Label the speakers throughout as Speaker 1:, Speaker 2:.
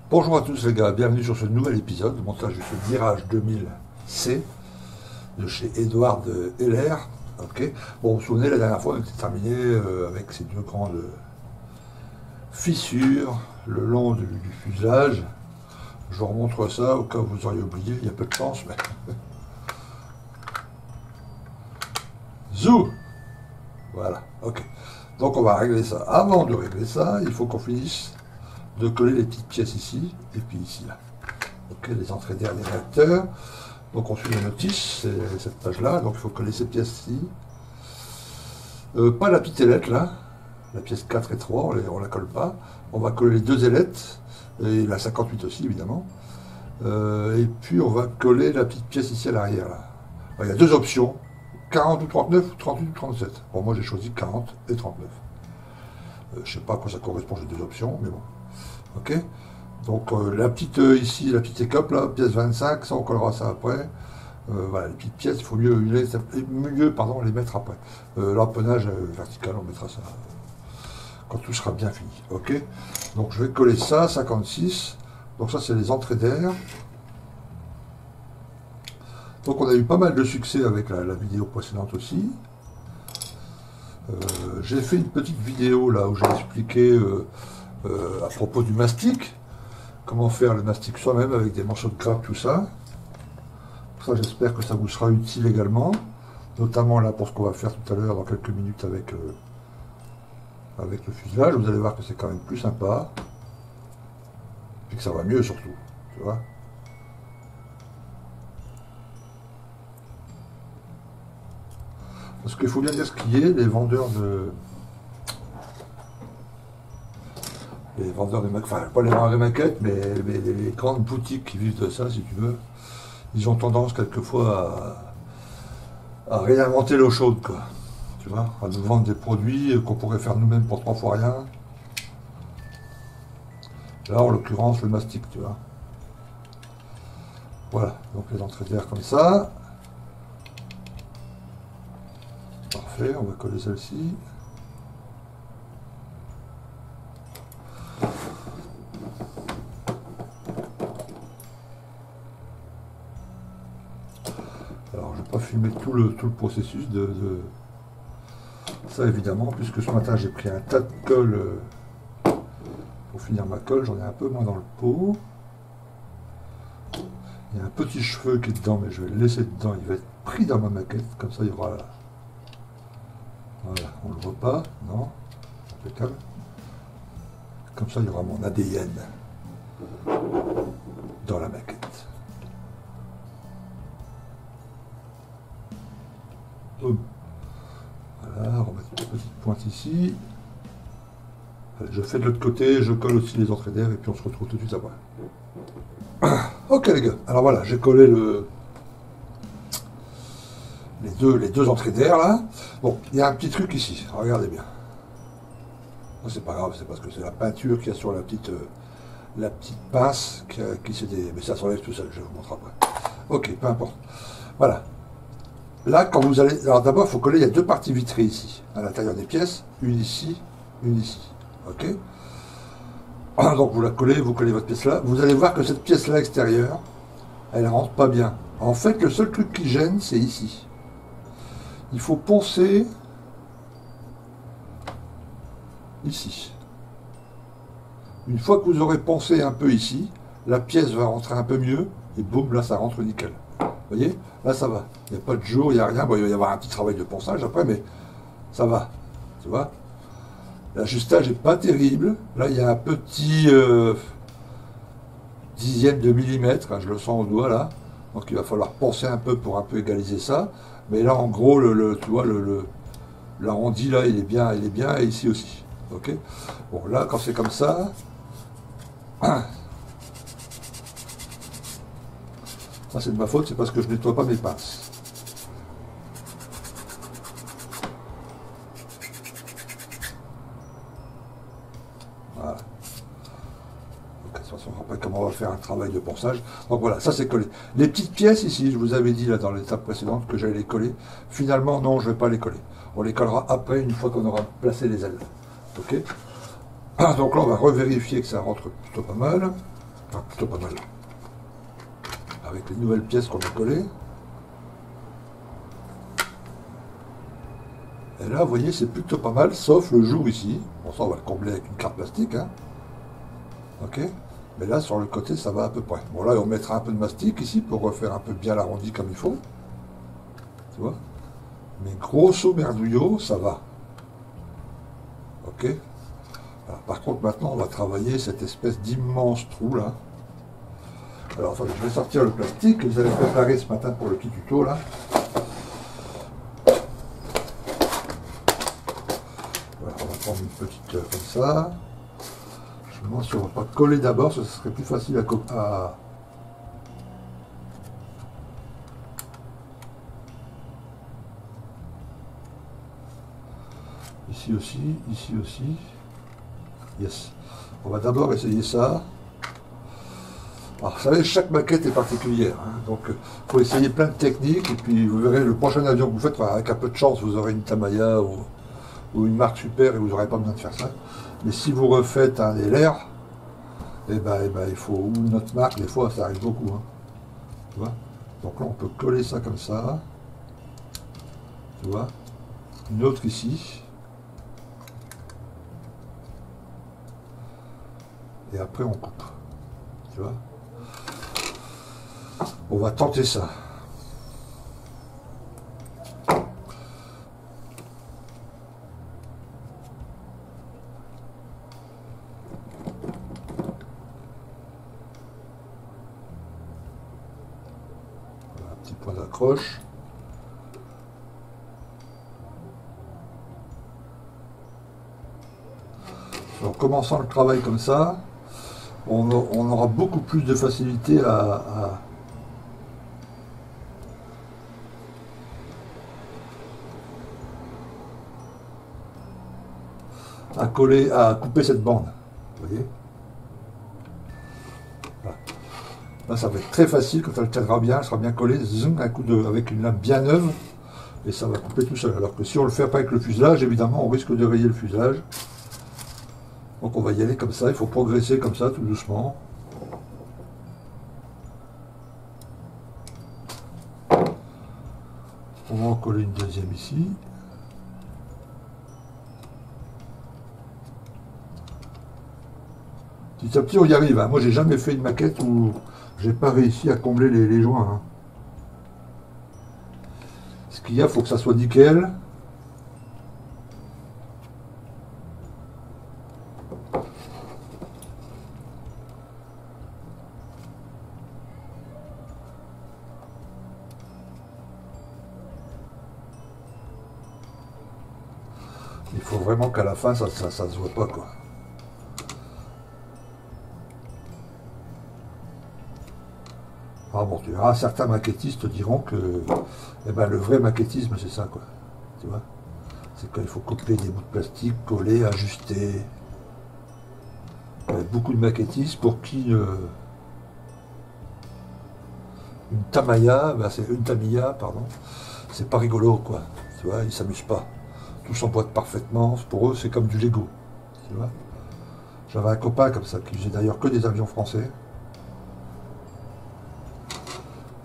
Speaker 1: Bonjour à tous les gars, bienvenue sur ce nouvel épisode de montage de ce Mirage 2000C de chez Edward Heller. Ok. Bon, vous vous souvenez, la dernière fois, on était terminé avec ces deux grandes fissures le long du fuselage. Je vous remontre ça au cas où vous auriez oublié, il y a peu de chance, mais... Zou. Voilà, ok. Donc on va régler ça. Avant de régler ça, il faut qu'on finisse de coller les petites pièces ici, et puis ici, là. Ok, les entrées d'air des réacteurs. Donc on suit la notice, c'est cette page-là, donc il faut coller ces pièces-ci. Pas la petite ailette, là, la pièce 4 et 3, on la colle pas. On va coller les deux ailettes, et la 58 aussi, évidemment. Et puis on va coller la petite pièce ici à l'arrière, là. Alors, il y a deux options, 40 ou 39, ou 38 ou 37. Bon, moi j'ai choisi 40 et 39. Je sais pas à quoi ça correspond, j'ai deux options, mais bon. Ok, donc la petite ici, la petite écope là, pièce 25, ça on collera ça après. Voilà, les petites pièces, il faut mieux les mettre après. L'empennage vertical, on mettra ça quand tout sera bien fini. Ok, donc je vais coller ça, 56. Donc ça c'est les entrées d'air. Donc on a eu pas mal de succès avec la vidéo précédente aussi. J'ai fait une petite vidéo là où j'ai expliqué à propos du mastic, comment faire le mastic soi-même avec des morceaux de grappe, tout ça. Ça, j'espère que ça vous sera utile également, notamment là pour ce qu'on va faire tout à l'heure dans quelques minutes avec le fuselage. Vous allez voir que c'est quand même plus sympa, et que ça va mieux surtout, tu vois. Parce qu'il faut bien dire ce qu'il y est, les vendeurs de maquettes, enfin pas les vendeurs de maquettes, mais les grandes boutiques qui vivent de ça, si tu veux, ils ont tendance quelquefois à réinventer l'eau chaude, quoi. Tu vois, à nous vendre des produits qu'on pourrait faire nous-mêmes pour 3 fois rien. Là, en l'occurrence, le mastic, tu vois. Voilà, donc les entrées d'air comme ça. Parfait, on va coller celle-ci. Alors, je ne vais pas filmer tout le processus de ça, évidemment, puisque ce matin, j'ai pris un tas de colle pour finir ma colle. J'en ai un peu moins dans le pot. Il y a un petit cheveu qui est dedans, mais je vais le laisser dedans. Il va être pris dans ma maquette. Comme ça, il y aura... Voilà, on ne le voit pas. Non. Impeccable. Comme ça, il y aura mon ADN dans la maquette. Voilà, on va mettre une petite pointe ici. Je fais de l'autre côté, je colle aussi les entrées d'air et puis on se retrouve tout de suite après. Ok les gars, alors voilà, j'ai collé les deux entrées d'air là. Bon, il y a un petit truc ici, regardez bien. C'est pas grave, c'est parce que c'est la peinture qu'il y a sur la petite pince qui s'est mais ça s'enlève tout seul, je vous montre après. Ok, peu importe. Voilà. Là, quand vous allez... Alors d'abord, il faut coller, il y a deux parties vitrées ici, à l'intérieur des pièces, une ici, une ici. Ok. Donc vous la collez, vous collez votre pièce là. Vous allez voir que cette pièce-là extérieure, elle rentre pas bien. En fait, le seul truc qui gêne, c'est ici. Il faut poncer ici. Une fois que vous aurez poncé un peu ici, la pièce va rentrer un peu mieux, et boum, là ça rentre nickel. Vous voyez, là ça va. Il n'y a pas de jour, il n'y a rien. Bon, il va y avoir un petit travail de ponçage après, mais ça va. Tu vois, l'ajustage n'est pas terrible. Là, il y a un petit dixième de millimètre, hein, je le sens au doigt là. Donc il va falloir poncer un peu pour un peu égaliser ça. Mais là, en gros, tu vois, l'arrondi là, il est bien, et ici aussi. Ok. Bon, là, quand c'est comme ça. Ça c'est de ma faute, c'est parce que je nettoie pas mes pinces. Voilà. Donc, de toute façon, après comment on va faire un travail de ponçage. Donc voilà, ça c'est collé. Les petites pièces ici, je vous avais dit là dans l'étape précédente que j'allais les coller. Finalement, non, je ne vais pas les coller. On les collera après, une fois qu'on aura placé les ailes. Ok. Donc là, on va revérifier que ça rentre plutôt pas mal. Enfin, plutôt pas mal. Avec les nouvelles pièces qu'on a collées. Et là, vous voyez, c'est plutôt pas mal, sauf le jour ici. Bon, ça, on va le combler avec une carte plastique. Hein. Ok. Mais là, sur le côté, ça va à peu près. Bon, là, on mettra un peu de mastic ici pour refaire un peu bien l'arrondi comme il faut. Tu vois. Mais grosso merdouillot, ça va. Ok. Alors, par contre, maintenant, on va travailler cette espèce d'immense trou là. Alors, attendez, je vais sortir le plastique que vous avez préparé ce matin pour le petit tuto là. Voilà, on va prendre une petite comme ça. Je me demande si on ne va pas coller d'abord, ça serait plus facile à... Ici aussi, ici aussi. Yes. On va d'abord essayer ça. Alors, vous savez, chaque maquette est particulière. Hein, donc, il faut essayer plein de techniques. Et puis, vous verrez, le prochain avion que vous faites, avec un peu de chance, vous aurez une Tamiya ou une marque super et vous n'aurez pas besoin de faire ça. Mais si vous refaites un LR, eh ben, il faut, ou notre marque, des fois, ça arrive beaucoup. Hein, tu vois. Donc là, on peut coller ça comme ça. Tu vois. Une autre ici. Et après, on coupe. Tu vois. On va tenter ça. Voilà, un petit point d'accroche. En commençant le travail comme ça, on aura beaucoup plus de facilité à coller, à couper cette bande. Vous voyez? Voilà. Là, ça va être très facile quand elle tiendra bien, elle sera bien collée, zoom, un coup avec une lame bien neuve, et ça va couper tout seul. Alors que si on le fait pas avec le fuselage, évidemment, on risque de rayer le fuselage. Donc on va y aller comme ça, il faut progresser comme ça, tout doucement. On va en coller une deuxième ici. Petit à petit on y arrive. Hein. Moi j'ai jamais fait une maquette où j'ai pas réussi à combler les joints. Hein. Ce qu'il y a, il faut que ça soit nickel. Il faut vraiment qu'à la fin ça se voit pas quoi. Ah bon, tu verras, certains maquettistes diront que eh ben, le vrai maquettisme c'est ça quoi. Tu vois, c'est quand il faut couper des bouts de plastique, coller, ajuster. Il y a beaucoup de maquettistes pour qui une Tamiya, ben c'est une Tamiya, pardon, c'est pas rigolo quoi. Tu vois, ils s'amusent pas. Tout s'emboîte parfaitement. Pour eux, c'est comme du Lego. Tu vois. J'avais un copain comme ça qui faisait d'ailleurs que des avions français.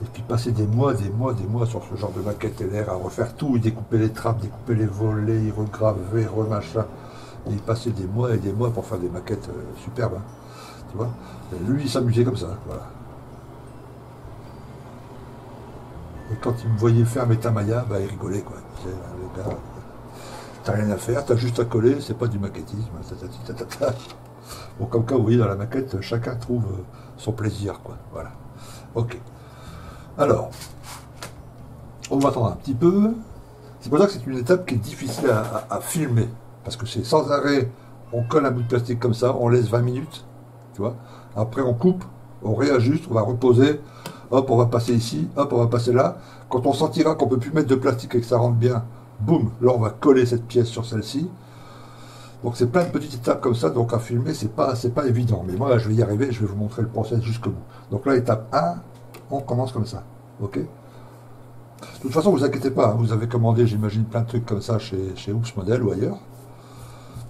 Speaker 1: Et qui passait des mois sur ce genre de maquette LR à refaire tout. Il découpait les trappes, découpait les volets, il regravait, remachin. Et il passait des mois et des mois pour faire des maquettes superbes. Hein. Tu vois. Et lui, il s'amusait comme ça. Voilà. Et quand il me voyait faire mes Tamiya, bah, il rigolait quoi. Il disait, le gars, t'as rien à faire, t'as juste à coller, c'est pas du maquettisme. Bon, comme ça, vous voyez, dans la maquette, chacun trouve son plaisir, quoi. Voilà. Ok. Alors, on va attendre un petit peu. C'est pour ça que c'est une étape qui est difficile à filmer. Parce que c'est sans arrêt, on colle un bout de plastique comme ça, on laisse 20 minutes, tu vois. Après, on coupe, on réajuste, on va reposer. Hop, on va passer ici, hop, on va passer là. Quand on sentira qu'on peut plus mettre de plastique et que ça rentre bien, boum, là on va coller cette pièce sur celle-ci. Donc c'est plein de petites étapes comme ça, donc à filmer c'est pas évident. Mais moi là, je vais y arriver, je vais vous montrer le process jusqu'au bout. Donc là, étape 1, on commence comme ça. Ok. De toute façon, vous inquiétez pas, hein, vous avez commandé, j'imagine, plein de trucs comme ça chez Oops Model ou ailleurs.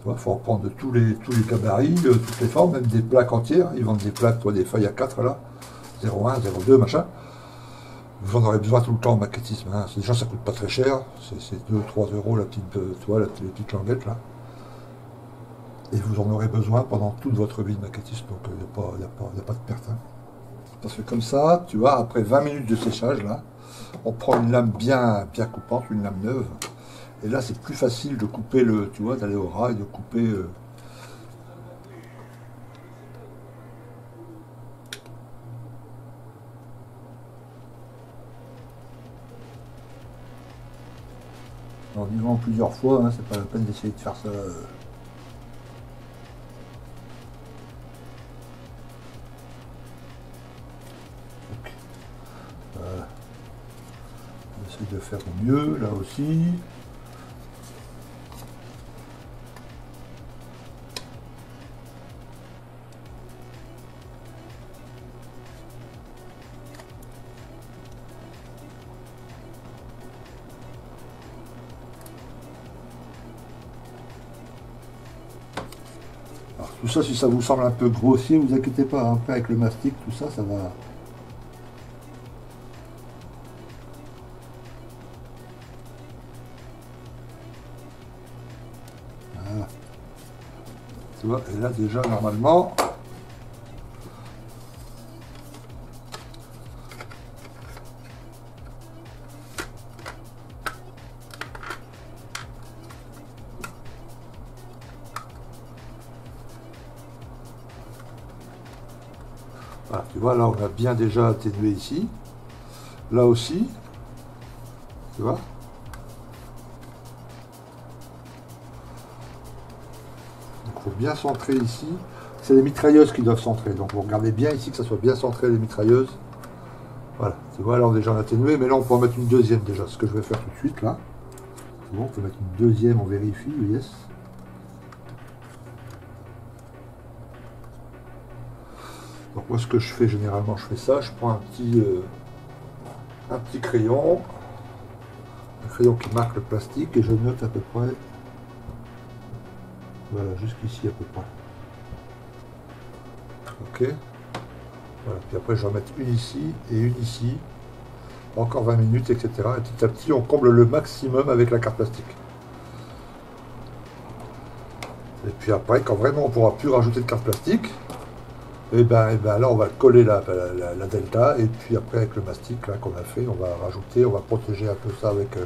Speaker 1: Il faut en prendre de tous les gabarits, toutes les formes, même des plaques entières. Ils vendent des plaques, toi, des feuilles à 4 là, 0,1, 0,2, machin. Vous en aurez besoin tout le temps en maquettisme. Hein. Déjà, ça coûte pas très cher. C'est 2-3 euros la petite, les petites languettes là. Et vous en aurez besoin pendant toute votre vie de maquettiste. Donc, il n'y a pas de perte. Hein. Parce que comme ça, tu vois, après 20 minutes de séchage là, on prend une lame bien coupante, une lame neuve. Et là, c'est plus facile de couper tu vois, d'aller au ras et de couper. En disant plusieurs fois, hein, c'est pas la peine d'essayer de faire ça. On essaie de faire au mieux, là aussi. Alors, tout ça, si ça vous semble un peu grossier, vous inquiétez pas, hein. Après avec le mastic, tout ça, ça va. Voilà. Tu vois, et là déjà normalement. Voilà, tu vois, là on a bien déjà atténué ici. Là aussi. Tu vois. Donc il faut bien centrer ici. C'est les mitrailleuses qui doivent centrer. Donc vous regardez bien ici que ça soit bien centré les mitrailleuses. Voilà, tu vois, là on a déjà atténué, mais là on peut en mettre une deuxième déjà. Ce que je vais faire tout de suite là. C'est bon, on peut mettre une deuxième, on vérifie, yes. Donc moi ce que je fais généralement, je fais ça, je prends un petit crayon, un crayon qui marque le plastique et je note à peu près, voilà, jusqu'ici à peu près. Ok. Voilà, puis après je vais en mettre une ici et une ici, encore 20 minutes, etc. Et petit à petit on comble le maximum avec la carte plastique. Et puis après, quand vraiment on ne pourra plus rajouter de carte plastique, et ben là on va coller la delta, et puis après avec le mastic là qu'on a fait, on va rajouter, on va protéger un peu ça avec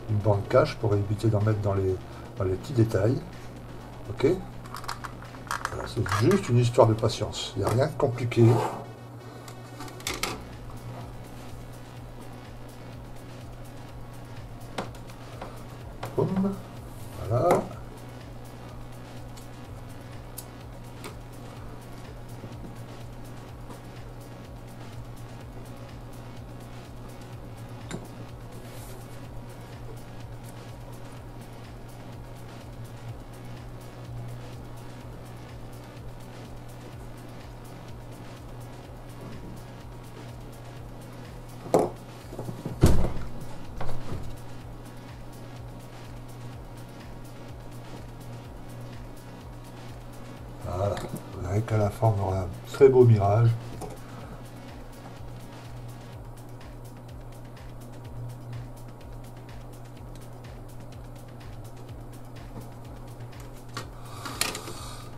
Speaker 1: une bande cache pour éviter d'en mettre dans les petits détails. Ok, voilà, c'est juste une histoire de patience, il n'y a rien de compliqué. Boum. Voilà. Voilà, vous verrez qu'à la fin on aura un très beau mirage.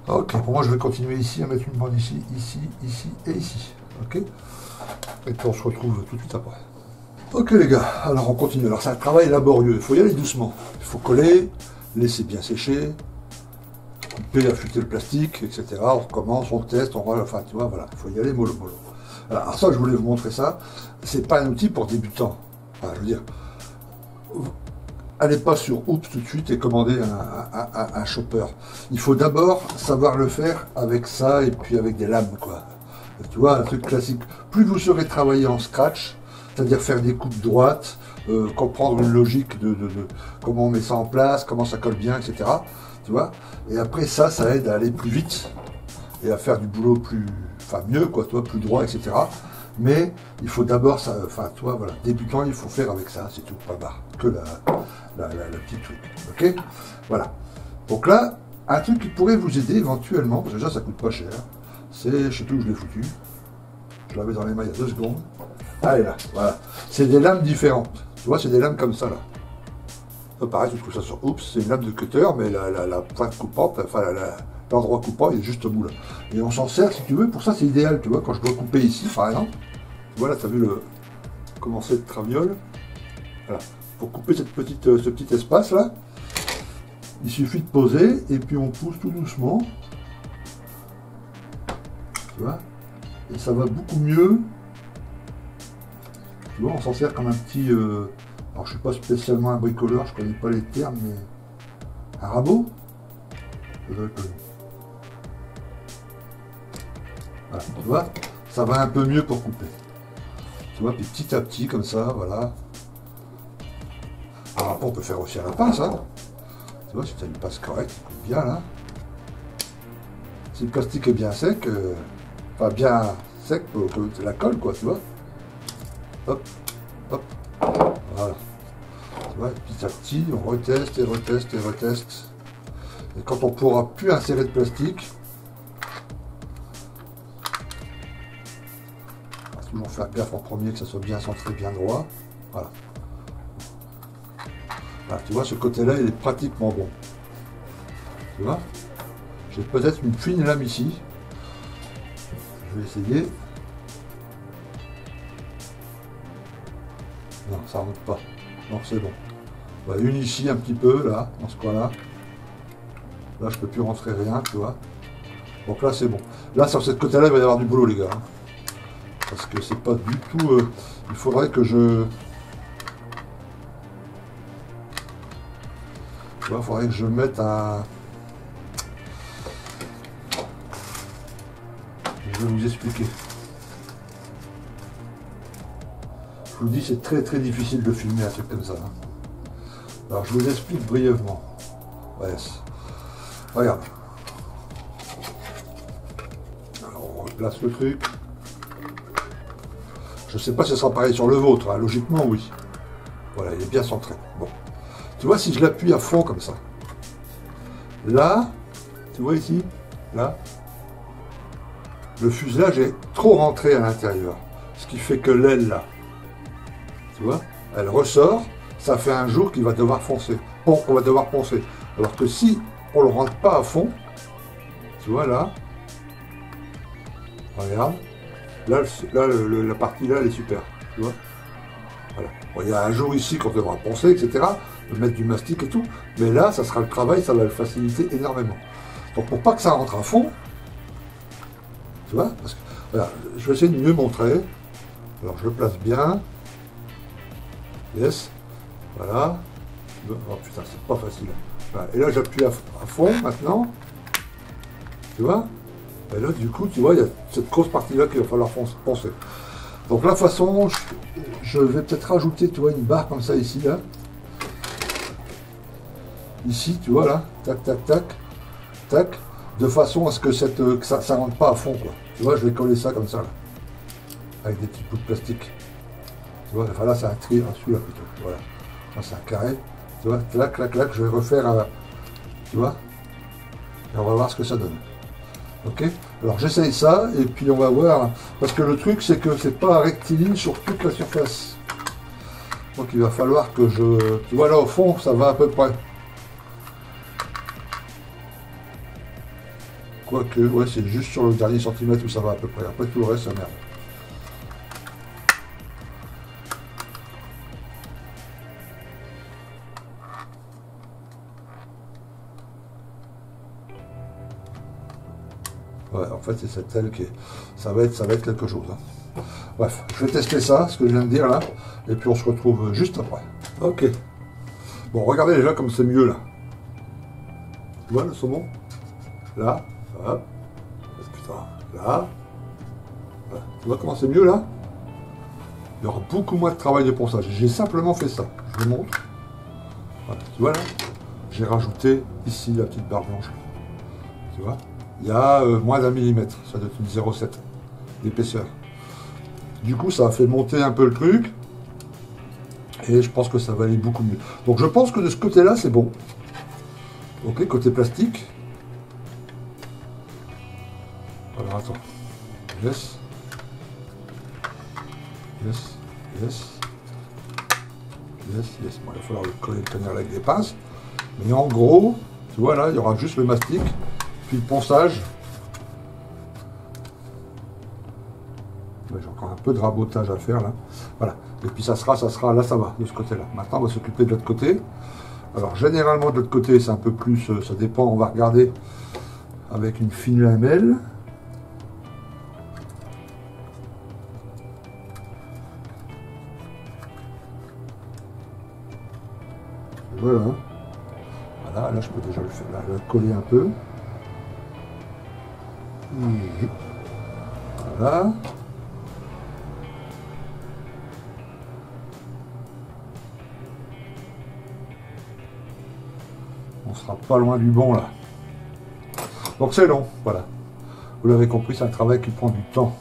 Speaker 1: Ok, pour moi je vais continuer ici à mettre une bande ici, ici, ici et ici. Ok. Et puis on se retrouve tout de suite après. Ok les gars, alors on continue. Alors c'est un travail laborieux, il faut y aller doucement. Il faut coller, laisser bien sécher, couper, affûter le plastique, etc. On recommence, on teste, on voit, enfin tu vois, voilà, il faut y aller mollo mollo. Alors ça je voulais vous montrer ça, c'est pas un outil pour débutants. Enfin, je veux dire, allez pas sur Oops tout de suite et commandez un chopper. Il faut d'abord savoir le faire avec ça et puis avec des lames, quoi. Tu vois, un truc classique. Plus vous saurez travailler en scratch, c'est-à-dire faire des coupes droites, comprendre une logique de comment on met ça en place, comment ça colle bien, etc. Tu vois. Et après ça aide à aller plus vite et à faire du boulot plus, enfin mieux, quoi, toi, plus droit, etc. Mais il faut d'abord, enfin, toi, voilà, débutant, il faut faire avec ça, c'est tout, pas barre, que la petite truc, ok. Voilà. Donc là, Un truc qui pourrait vous aider éventuellement, parce que déjà ça coûte pas cher, c'est, je sais plus où je l'ai foutu, je l'avais dans les mains il y a 2 secondes. Allez là, voilà. C'est des lames différentes. Tu vois, c'est des lames comme ça là. Ça, pareil, tu trouves ça sur Oups, c'est une lame de cutter, mais la pointe coupante, enfin l'endroit coupant, il est juste au bout là. Et on s'en sert, si tu veux, pour ça c'est idéal, tu vois, quand je dois couper ici par exemple. Voilà, tu as vu le comment c'est le traviole. Voilà. Pour couper ce petit espace là, il suffit de poser et puis on pousse tout doucement. Tu vois? Et ça va beaucoup mieux. Tu vois, on s'en sert comme un petit... alors je suis pas spécialement un bricoleur, je connais pas les termes, mais... Un rabot. Voilà, tu vois, ça va un peu mieux pour couper. Tu vois, puis petit à petit, comme ça, voilà. Alors après, on peut faire aussi à la pince, hein. Tu vois, si tu as une pince correcte, il coupe bien, là. Si le plastique est bien sec, enfin bien sec, que la colle, quoi, tu vois. Hop, hop, voilà. Tu vois, petit à petit, on reteste et reteste et reteste. Et quand on pourra plus insérer de plastique, on va toujours faire gaffe en premier que ça soit bien centré, bien droit. Voilà. Voilà, tu vois, ce côté-là, il est pratiquement bon. Tu vois, j'ai peut-être une fine lame ici. Je vais essayer. Non, ça remonte pas. Non, c'est bon. Voilà, une ici un petit peu, là, dans ce coin-là. Là, je peux plus rentrer rien, tu vois. Donc là, c'est bon. Là, sur cette côté-là, il va y avoir du boulot, les gars. Parce que c'est pas du tout... il faudrait que je... Tu vois, il faudrait que je mette un... Je vais vous expliquer. Je vous dis, c'est très très difficile de filmer un truc comme ça. Hein. Alors, je vous explique brièvement. Ouais, regarde. Alors, on replace le truc. Je ne sais pas si ça sera pareil sur le vôtre. Hein. Logiquement, oui. Voilà, il est bien centré. Bon. Tu vois, si je l'appuie à fond comme ça. Là, tu vois ici, là, le fuselage est trop rentré à l'intérieur. Ce qui fait que l'aile, là, tu vois, elle ressort, ça fait un jour qu'il va devoir foncer. Bon, on va devoir poncer. Alors que si on ne le rentre pas à fond, tu vois là, regarde, là, la partie là, elle est super, tu vois. Voilà. Bon, il y a un jour ici qu'on devra poncer, etc., mettre du mastic et tout, mais là, ça sera le travail, ça va le faciliter énormément. Donc pour pas que ça rentre à fond, tu vois, parce que, voilà, je vais essayer de mieux montrer. Alors je le place bien. Yes, voilà. Oh putain, c'est pas facile. Voilà. Et là, j'appuie à fond maintenant. Tu vois? Et là, du coup, tu vois, il y a cette grosse partie-là qu'il va falloir poncer. Donc, la façon, je vais peut-être rajouter, tu vois, une barre comme ça ici, là. Ici, tu vois, là. Tac, tac, tac. Tac. De façon à ce que, ça rentre pas à fond, quoi. Tu vois, je vais coller ça comme ça, là. Avec des petits bouts de plastique. Tu vois, enfin là, c'est un tri, celui-là plutôt. Voilà. Là, c'est un carré. Tu vois, clac, clac, clac, je vais refaire, tu vois, et on va voir ce que ça donne. Ok? Alors, j'essaye ça, et puis on va voir, parce que le truc, c'est que c'est pas rectiligne sur toute la surface. Donc, il va falloir que je... Tu vois, là, au fond, ça va à peu près. Quoique, ouais, c'est juste sur le dernier centimètre où ça va à peu près. Après, tout le reste, ça merde. Ouais, en fait, c'est cette aile qui est... Ça va être quelque chose. Hein. Bref, je vais tester ça, ce que je viens de dire là, et puis on se retrouve juste après. Ok. Bon, regardez déjà comme c'est mieux là. Tu vois le saumon? Là, hop. Putain, là. Voilà. Tu vois comment c'est mieux là? Il y aura beaucoup moins de travail de ponçage. J'ai simplement fait ça. Je vous montre. Voilà. Tu vois là? J'ai rajouté ici la petite barre blanche. Tu vois? Il y a moins d'1 millimètre, ça doit être une 0,7 d'épaisseur. Du coup, ça a fait monter un peu le truc, et je pense que ça va aller beaucoup mieux. Donc je pense que de ce côté-là, c'est bon. Ok, côté plastique. Yes. Yes. Yes. Yes. Yes. Bon, il va falloir le coller, le tenir avec des pinces. Mais en gros, tu vois là, il y aura juste le mastic, puis le ponçage. J'ai encore un peu de rabotage à faire là. Voilà. Et puis ça sera, là ça va, de ce côté-là. Maintenant, on va s'occuper de l'autre côté. Alors, généralement, de l'autre côté, c'est un peu plus, ça dépend, on va regarder avec une fine lamelle. Voilà. Voilà, là, je peux déjà le faire, là, le coller un peu. Voilà. On sera pas loin du bon là. Donc c'est long, voilà. Vous l'avez compris, c'est un travail qui prend du temps.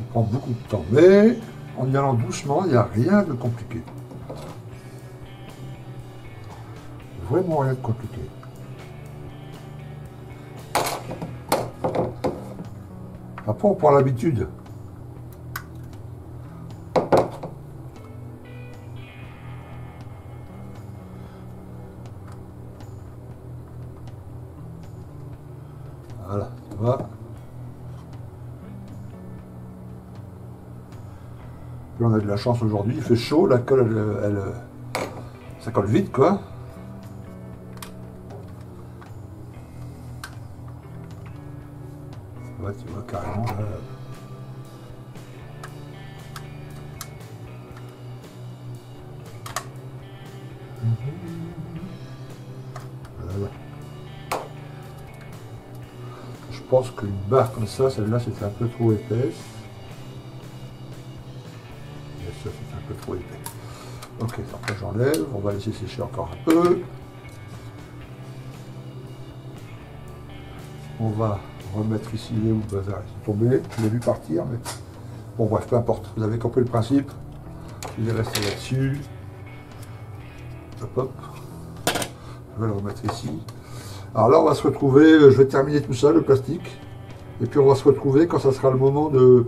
Speaker 1: Il prend beaucoup de temps. Mais en y allant doucement, il n'y a rien de compliqué. Vraiment rien de compliqué. Après, on prend l'habitude. Voilà, tu vois. Puis on a de la chance aujourd'hui, il fait chaud, la colle, ça colle vite, quoi. Ouais, tu vois, carrément, là. Voilà. Je pense qu'une barre comme ça, celle-là, c'était un peu trop épaisse. Et ça, c'est un peu trop épais. Ok, après j'enlève, on va laisser sécher encore un peu. On va remettre ici les où le bazar est tombé. Je l'ai vu partir, mais bon, bref, peu importe. Vous avez compris le principe. Il est resté là-dessus. Hop, hop. Je vais le remettre ici. Alors là, on va se retrouver. Je vais terminer tout ça, le plastique. Et puis on va se retrouver quand ça sera le moment de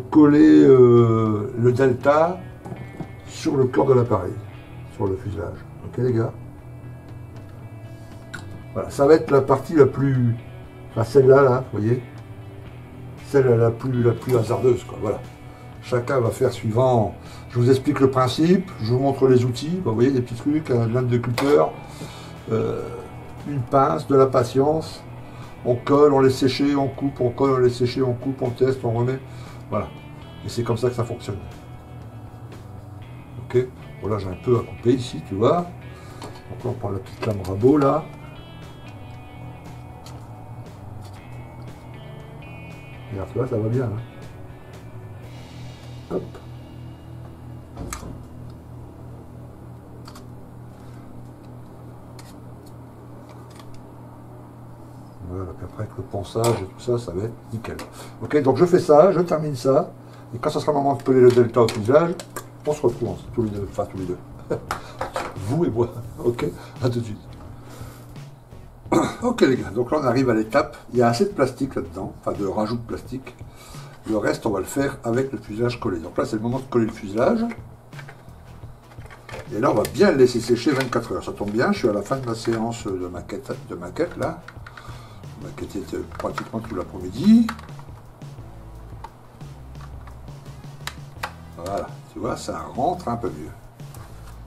Speaker 1: coller le delta sur le corps de l'appareil, sur le fuselage. Ok les gars? Voilà, ça va être la partie la plus, enfin celle-là, là, vous voyez, celle la plus hasardeuse, quoi. Voilà. Chacun va faire suivant. Je vous explique le principe, je vous montre les outils. Vous voyez des petits trucs, un lame de cutter, une pince, de la patience. On colle, on laisse sécher, on coupe, on colle, on laisse sécher, on coupe, on teste, on remet. Voilà. Et c'est comme ça que ça fonctionne. Ok. Voilà, j'ai un peu à couper ici, tu vois. Donc là, on prend la petite lame rabot là. Regarde, tu vois, ça va bien. Hein. Hop. Voilà, puis après avec le ponçage et tout ça, ça va être nickel. Ok, donc je fais ça, je termine ça, et quand ça sera le moment de coller le delta au fuselage, on se retrouve tous les deux, enfin tous les deux. Vous et moi, ok, à tout de suite. Ok les gars, donc là on arrive à l'étape, il y a assez de plastique là-dedans, enfin de rajout de plastique. Le reste on va le faire avec le fuselage collé. Donc là c'est le moment de coller le fuselage. Et là on va bien le laisser sécher 24 heures. Ça tombe bien, je suis à la fin de ma séance de maquette là. La maquette était pratiquement tout l'après-midi. Voilà, tu vois, ça rentre un peu mieux.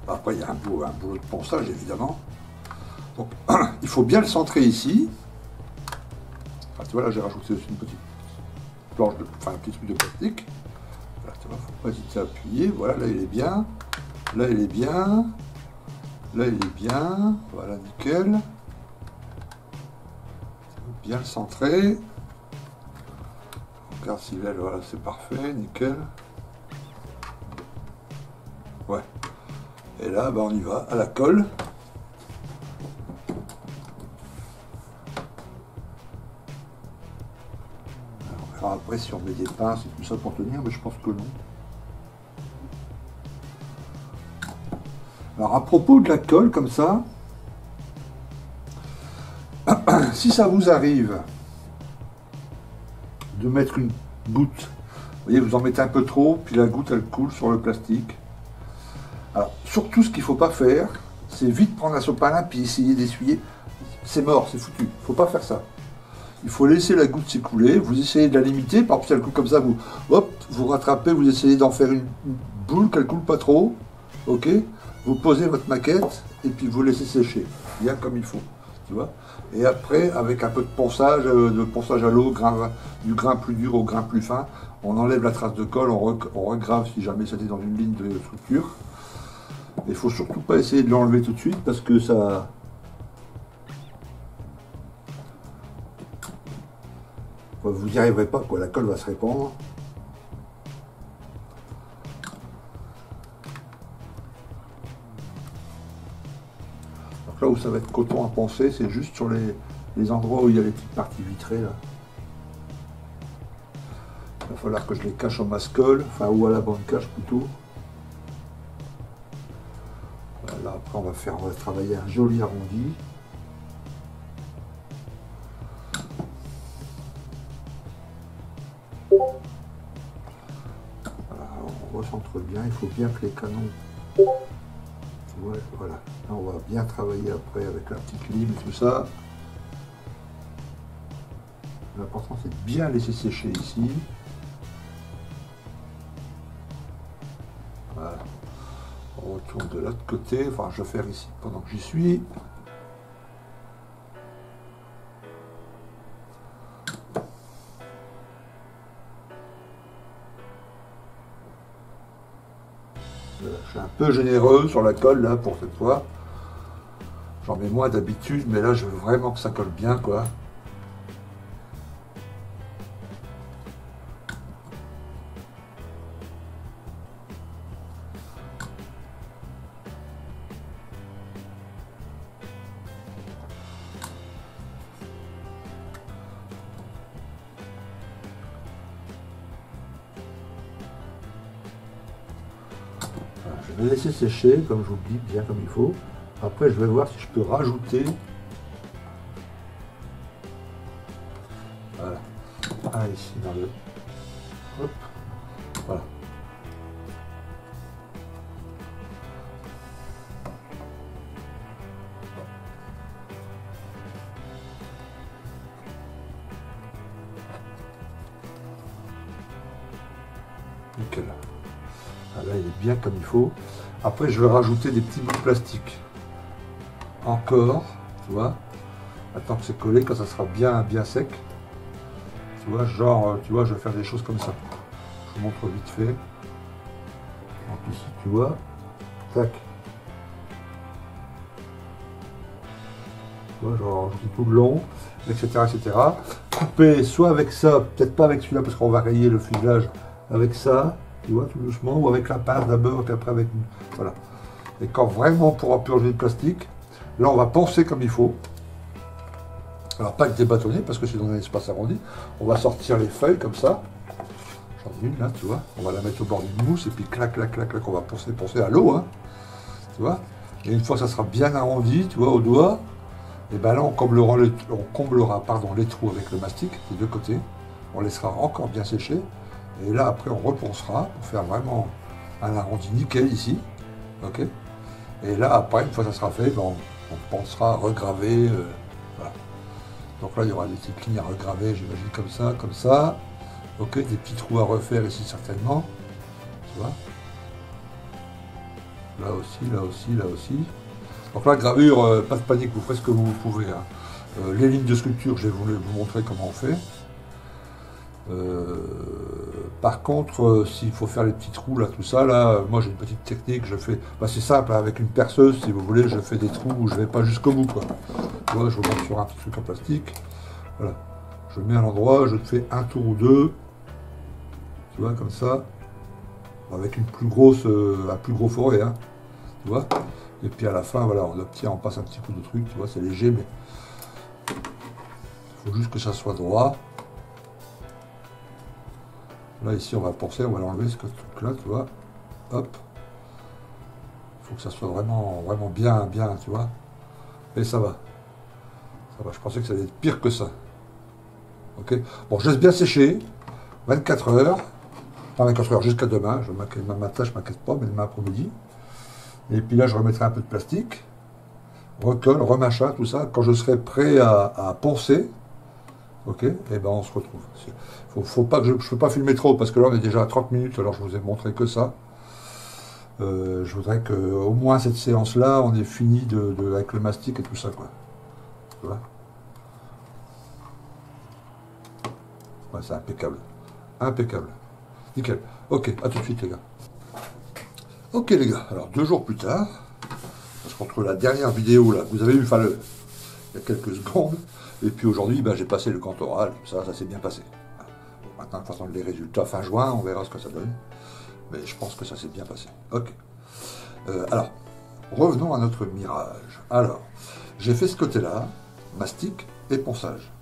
Speaker 1: Après il y a un boulot de ponçage évidemment. Donc, il faut bien le centrer ici. Enfin, tu vois, là, j'ai rajouté une petite planche, enfin, un petit truc de plastique. Voilà, tu vois, faut pas hésiter à appuyer. Voilà, là, il est bien. Là, il est bien. Là, il est bien. Voilà, nickel. Bien le centrer. On regarde si là, voilà, c'est parfait, nickel. Ouais. Et là, bah, on y va, à la colle. Alors après, si on met des pinces et tout ça pour tenir, mais je pense que non. Alors à propos de la colle, comme ça, si ça vous arrive de mettre une goutte. Vous voyez, vous en mettez un peu trop, puis la goutte elle coule sur le plastique. Alors, surtout ce qu'il ne faut pas faire, c'est vite prendre un sopalin puis essayer d'essuyer. C'est mort, c'est foutu. Il ne faut pas faire ça. Il faut laisser la goutte s'écouler, vous essayez de la limiter, par exemple si elle coule comme ça, vous, hop, vous rattrapez, vous essayez d'en faire une boule qu'elle coule pas trop, ok, vous posez votre maquette et puis vous laissez sécher, bien comme il faut, tu vois. Et après, avec un peu de ponçage à l'eau, du grain plus dur au grain plus fin, on enlève la trace de colle, on regrave si jamais c'était dans une ligne de structure. Il ne faut surtout pas essayer de l'enlever tout de suite parce que ça... Vous n'y arriverez pas, quoi. La colle va se répandre. Donc là où ça va être coton à poncer, c'est juste sur les endroits où il y a les petites parties vitrées là. Il va falloir que je les cache en masque-colle, enfin ou à la bande cache plutôt. Là après on va travailler un joli arrondi. On recentre bien, il faut bien que les canons, tu vois, voilà, là on va bien travailler après avec la petite lime et tout ça. L'important c'est de bien laisser sécher ici. Voilà. On retourne de l'autre côté, enfin je vais faire ici pendant que j'y suis. Je suis un peu généreux sur la colle là pour cette fois. J'en mets moins d'habitude, mais là je veux vraiment que ça colle bien quoi. Je vais laisser sécher, comme je vous le dis, bien comme il faut. Après, je vais voir si je peux rajouter. Voilà. Ah, ici, dans le... Hop. Voilà. Nickel. Ah, là, il est bien comme il faut. Après, je vais rajouter des petits bouts de plastique. Encore, tu vois. Attends que c'est collé, quand ça sera bien sec. Tu vois, genre, tu vois, je vais faire des choses comme ça. Je vous montre vite fait. Donc ici, tu vois. Tac. Tu vois, je vais rajouter tout le long, etc., etc. Couper soit avec ça, peut-être pas avec celui-là, parce qu'on va rayer le fuselage avec ça. Tu vois, tout doucement, ou avec la pince d'abord, puis après avec une... Voilà. Et quand vraiment on pourra purger le plastique, là on va poncer comme il faut. Alors pas que des bâtonnets, parce que c'est dans un espace arrondi. On va sortir les feuilles comme ça. J'en ai une là, tu vois. On va la mettre au bord d'une mousse, et puis clac, clac, clac, clac, on va poncer à l'eau, hein. Tu vois. Et une fois que ça sera bien arrondi, tu vois, au doigt, et ben là on comblera, les trous avec le mastic, des deux côtés. On laissera encore bien sécher. Et là, après, on reponcera pour faire vraiment un arrondi nickel ici. Ok. Et là, après, une fois que ça sera fait, ben, on pensera à regraver. Voilà. Donc là, il y aura des petites lignes à regraver, j'imagine, comme ça, comme ça. Ok, des petits trous à refaire ici, certainement. Tu vois. Là aussi, là aussi, là aussi. Donc là, gravure, pas de panique, vous faites ce que vous pouvez. Hein. Les lignes de sculpture, je vais vous montrer comment on fait. Par contre, s'il faut faire les petits trous là, tout ça, là, moi j'ai une petite technique, je fais, bah, c'est simple, hein, avec une perceuse, si vous voulez, je fais des trous où je vais pas jusqu'au bout, quoi. Tu vois, je vous montre sur un petit truc en plastique, voilà, je mets à l'endroit, je fais un tour ou deux, tu vois, comme ça, avec une plus grosse, un plus gros forêt, hein, tu vois, et puis à la fin, voilà, on obtient, on passe un petit coup de truc, tu vois, c'est léger, mais il faut juste que ça soit droit. Là, ici, on va poncer, on va l'enlever, ce truc-là, tu vois. Hop. Il faut que ça soit vraiment, vraiment bien, tu vois. Et ça va. Ça va. Je pensais que ça allait être pire que ça. Ok. Bon, je laisse bien sécher, 24 heures, pas 24 heures jusqu'à demain, même matin je ne m'inquiète pas, mais demain après-midi. Et puis là je remettrai un peu de plastique, recolle, remachin, tout ça. Quand je serai prêt à poncer, ok, et ben on se retrouve. Faut pas que je ne peux pas filmer trop, parce que là on est déjà à 30 minutes, alors je vous ai montré que ça. Je voudrais que au moins cette séance-là, on ait fini avec le mastic et tout ça, quoi. Tu vois. Ouais, c'est impeccable. Impeccable. Nickel. Ok, à tout de suite les gars. Ok les gars, alors 2 jours plus tard, parce qu'entre la dernière vidéo là, vous avez vu, enfin il y a quelques secondes, et puis aujourd'hui, ben, j'ai passé le grand oral, ça s'est bien passé. Bon, maintenant, il faut attendre les résultats fin juin, on verra ce que ça donne. Mais je pense que ça s'est bien passé. Ok. Alors, revenons à notre mirage. Alors, j'ai fait ce côté-là, mastic et ponçage.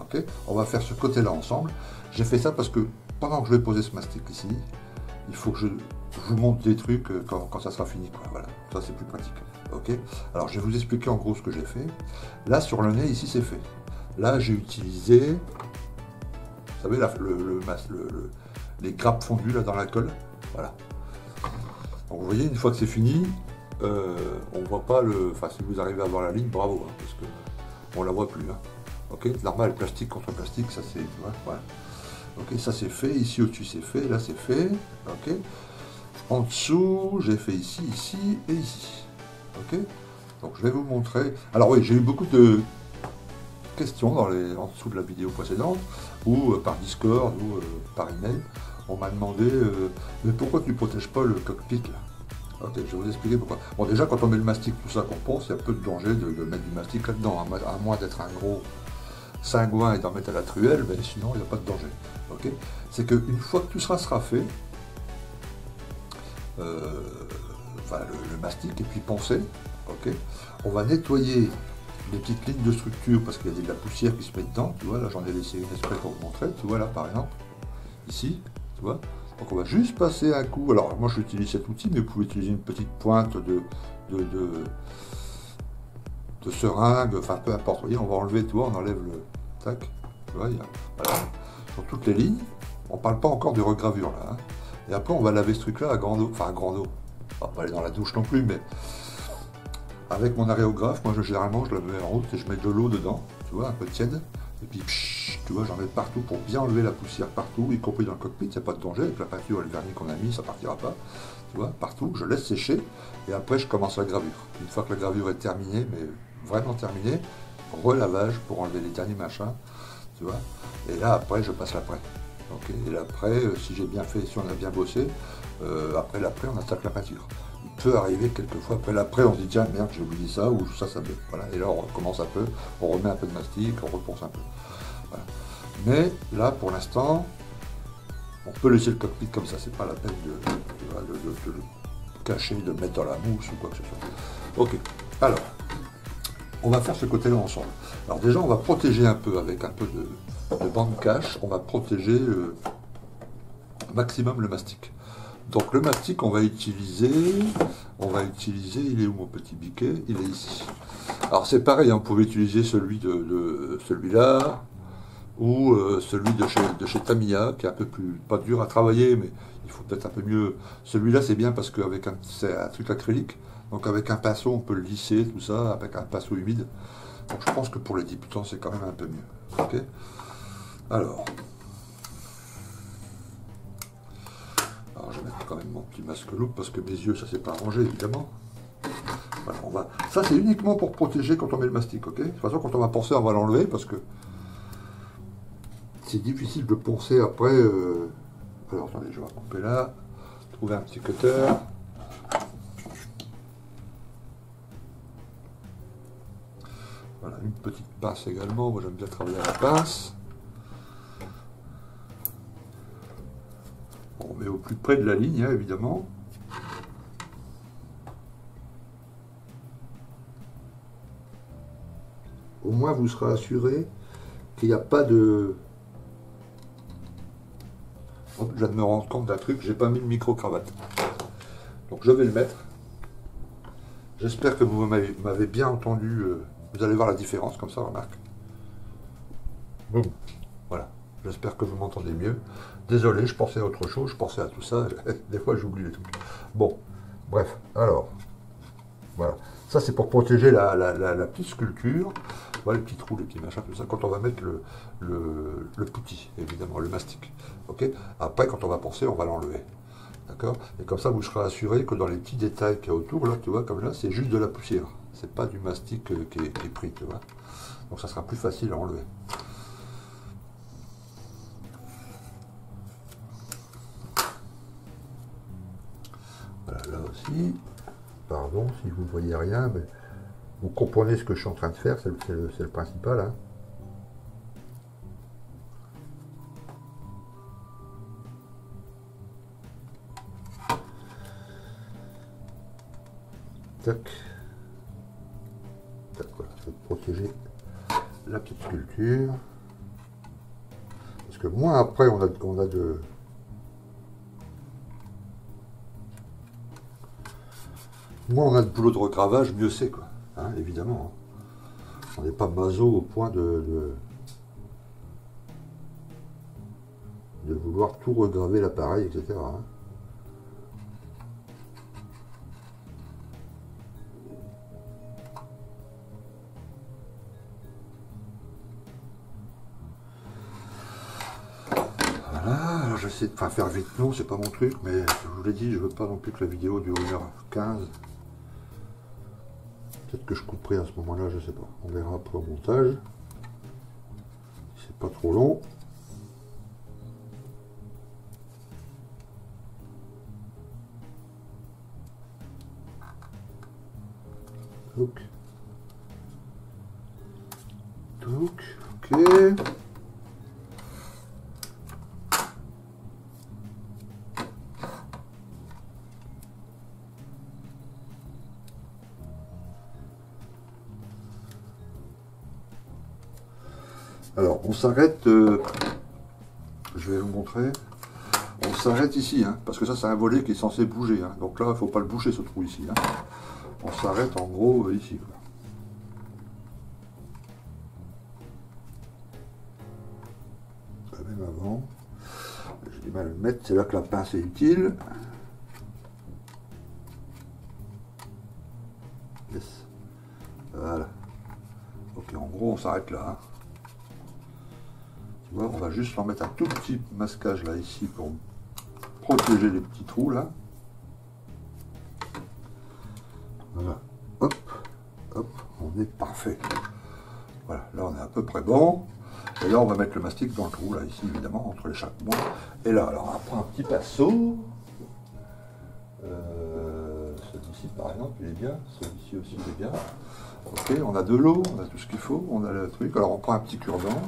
Speaker 1: Ok. On va faire ce côté-là ensemble. J'ai fait ça parce que pendant que je vais poser ce mastic ici, il faut que je vous montre des trucs quand ça sera fini, quoi. Voilà, ça c'est plus pratique. Ok. Alors je vais vous expliquer en gros ce que j'ai fait. Là sur le nez, ici c'est fait. Là j'ai utilisé, vous savez, les grappes fondues là dans la colle. Voilà. Donc vous voyez, une fois que c'est fini, on voit pas le. Enfin, si vous arrivez à voir la ligne, bravo, hein, parce que on la voit plus. Hein. Ok. Normal, plastique contre plastique, ça c'est. Voilà. Ok, ça c'est fait, ici au-dessus c'est fait, là c'est fait, ok. En dessous, j'ai fait ici, ici et ici, ok. Donc je vais vous montrer. Alors oui, j'ai eu beaucoup de questions en dessous de la vidéo précédente, ou par Discord, ou par email. On m'a demandé, mais pourquoi tu ne protèges pas le cockpit là? Ok, je vais vous expliquer pourquoi. Bon déjà, quand on met le mastic, tout ça qu'on ponce, il y a peu de danger de mettre du mastic là-dedans, à moins d'être un gros cingouin et d'en mettre à la truelle, mais sinon il n'y a pas de danger. Okay, c'est qu'une fois que tout sera fait, enfin, le mastic et puis poncé, okay, on va nettoyer les petites lignes de structure parce qu'il y a de la poussière qui se met dedans, tu vois, là j'en ai laissé une exprès pour vous montrer, tu vois là par exemple, ici, tu vois, donc on va juste passer un coup, alors moi j'utilise cet outil, mais vous pouvez utiliser une petite pointe de seringue, enfin peu importe, vous voyez, on va enlever, tu vois, on enlève le tac, tu vois, voilà, sur toutes les lignes. On ne parle pas encore de regravure là. Hein. Et après, on va laver ce truc-là à grande eau. Enfin, à grande eau. On va pas aller dans la douche non plus, mais avec mon aréographe, moi, généralement, je le mets en route et je mets de l'eau dedans, tu vois, un peu tiède. Et puis, psh, tu vois, j'en mets partout pour bien enlever la poussière partout, y compris dans le cockpit. Il n'y a pas de danger. Avec la peinture et le vernis qu'on a mis, ça partira pas. Tu vois, partout. Je laisse sécher. Et après, je commence la gravure. Une fois que la gravure est terminée, mais vraiment terminée, relavage pour enlever les derniers machins. Tu vois. Et là, après, je passe l'après. Okay. Et l'après, si j'ai bien fait, si on a bien bossé, après l'après, on attaque la peinture. Il peut arriver quelquefois, après l'après, on se dit tiens, merde, j'ai oublié ça, ou ça me. Voilà. Et là, on recommence un peu, on remet un peu de mastic, on reponce un peu. Voilà. Mais là, pour l'instant, on peut laisser le cockpit comme ça, c'est pas la peine de le cacher, de le mettre dans la mousse ou quoi que ce soit. Ok, alors, on va faire ce côté-là ensemble. Alors déjà, on va protéger un peu avec un peu de bande cache, on va protéger maximum le mastic. Donc le mastic, on va utiliser, il est où mon petit biquet? Il est ici. Alors c'est pareil, hein, vous pouvez utiliser celui de celui-là, ou celui de chez Tamiya, qui est un peu plus, pas dur à travailler, mais il faut peut-être un peu mieux. Celui-là c'est bien parce qu'avec c'est un truc acrylique, donc avec un pinceau on peut le lisser, tout ça, avec un pinceau humide. Donc je pense que pour les débutants c'est quand même un peu mieux. Ok. Alors, je vais mettre quand même mon petit masque loupe parce que mes yeux, ça s'est pas arrangé évidemment. Voilà, ça c'est uniquement pour protéger quand on met le mastic, ok? De toute façon, quand on va poncer, on va l'enlever parce que c'est difficile de poncer après. Alors attendez, je vais couper là, trouver un petit cutter. Voilà, une petite pince également. Moi j'aime bien travailler à la pince. On met au plus près de la ligne, hein, évidemment. Au moins, vous serez assuré qu'il n'y a pas de... Oh, je viens de me rendre compte d'un truc, j'ai pas mis le micro-cravate. Donc je vais le mettre. J'espère que vous m'avez bien entendu. Vous allez voir la différence, comme ça, remarque. Boum. Voilà. J'espère que vous m'entendez mieux. Désolé, je pensais à autre chose, je pensais à tout ça. Des fois, j'oublie les trucs. Bon, bref, alors, voilà. Ça, c'est pour protéger la petite sculpture. Voilà, le petit trou, les petits machins, tout ça, quand on va mettre le poutis, évidemment, le mastic. Ok. Après, quand on va penser, on va l'enlever. D'accord. Et comme ça, vous serez assuré que dans les petits détails qu'il y a autour, là, tu vois, comme là, c'est juste de la poussière. C'est pas du mastic qui est pris, tu vois. Donc ça sera plus facile à enlever. Voilà, là aussi, pardon si vous ne voyez rien, mais vous comprenez ce que je suis en train de faire, c'est le principal. Hein. Tac. Tac, voilà, ça va protéger la petite sculpture. Parce que moins après on a de... Moins on a de boulot de regravage, mieux c'est, quoi. Hein, évidemment. Hein. On n'est pas maso au point de vouloir tout regraver l'appareil, etc. Hein. Voilà, alors j'essaie de faire vite, non, c'est pas mon truc, mais je vous l'ai dit, je veux pas non plus que la vidéo dure 1h15. Peut-être que je couperai à ce moment-là, je sais pas. On verra après au montage. C'est pas trop long. Donc. Donc, ok. Alors, on s'arrête, je vais vous montrer, on s'arrête ici, hein, parce que ça c'est un volet qui est censé bouger, hein, donc là il ne faut pas le boucher ce trou ici, hein. On s'arrête en gros ici. Quoi. Même avant, j'ai du mal à le mettre, c'est là que la pince est utile. Yes. Voilà. Ok, en gros on s'arrête là. Hein. Tu vois, on va juste en mettre un tout petit masquage là ici pour protéger les petits trous là. Voilà. Hop, hop, on est parfait. Voilà, là on est à peu près bon. Et là on va mettre le mastic dans le trou là ici évidemment entre les chaque mois. Et là alors on prend un petit pinceau. Celui-ci par exemple il est bien, celui-ci aussi il est bien. Ok, on a de l'eau, on a tout ce qu'il faut, on a le truc. Alors on prend un petit cure-dent.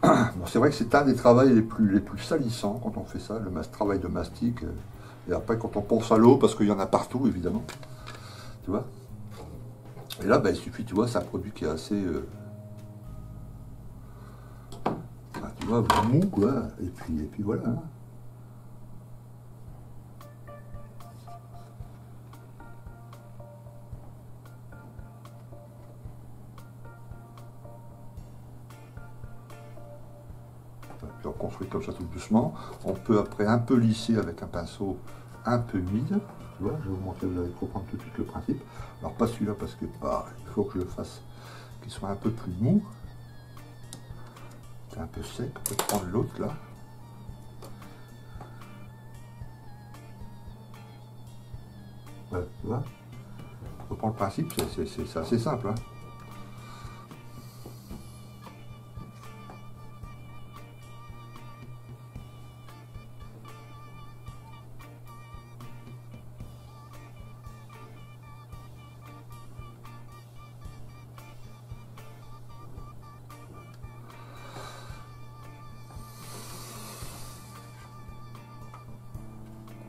Speaker 1: Bon, c'est vrai que c'est un des travaux les plus salissants quand on fait ça, le travail de mastic. Et après quand on pense à l'eau, parce qu'il y en a partout évidemment. Tu vois. Et là, bah, il suffit, tu vois, c'est un produit qui est assez, bah, tu vois, mou, quoi. Et puis voilà. Hein. Puis on construit comme ça tout doucement. On peut après un peu lisser avec un pinceau un peu humide. Tu vois, je vais vous montrer, vous allez comprendre tout de suite le principe. Alors pas celui-là parce que il faut que je le fasse qu'il soit un peu plus mou. C'est un peu sec, on peut prendre l'autre là. Voilà, tu vois. On prend le principe, c'est assez simple. Hein.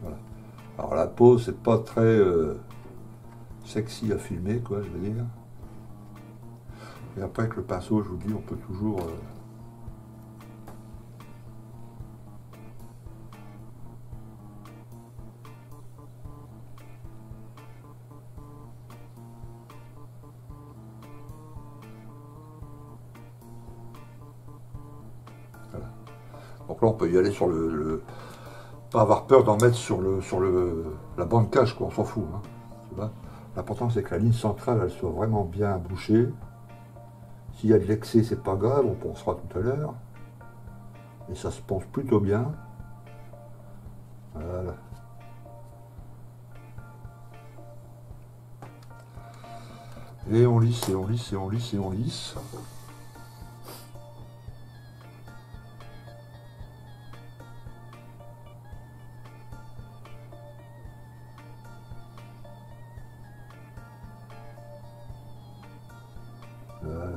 Speaker 1: Voilà. Alors la peau, c'est pas très sexy à filmer, quoi, je veux dire. Et après avec le pinceau, je vous dis, on peut toujours... Donc là, on peut y aller sur pas avoir peur d'en mettre sur la bande cache, quoi, on s'en fout. Hein. L'important, c'est que la ligne centrale, elle soit vraiment bien bouchée. S'il y a de l'excès, c'est pas grave, on poncera tout à l'heure. Et ça se ponce plutôt bien. Voilà. Et on lisse, et on lisse, et on lisse, et on lisse. Voilà.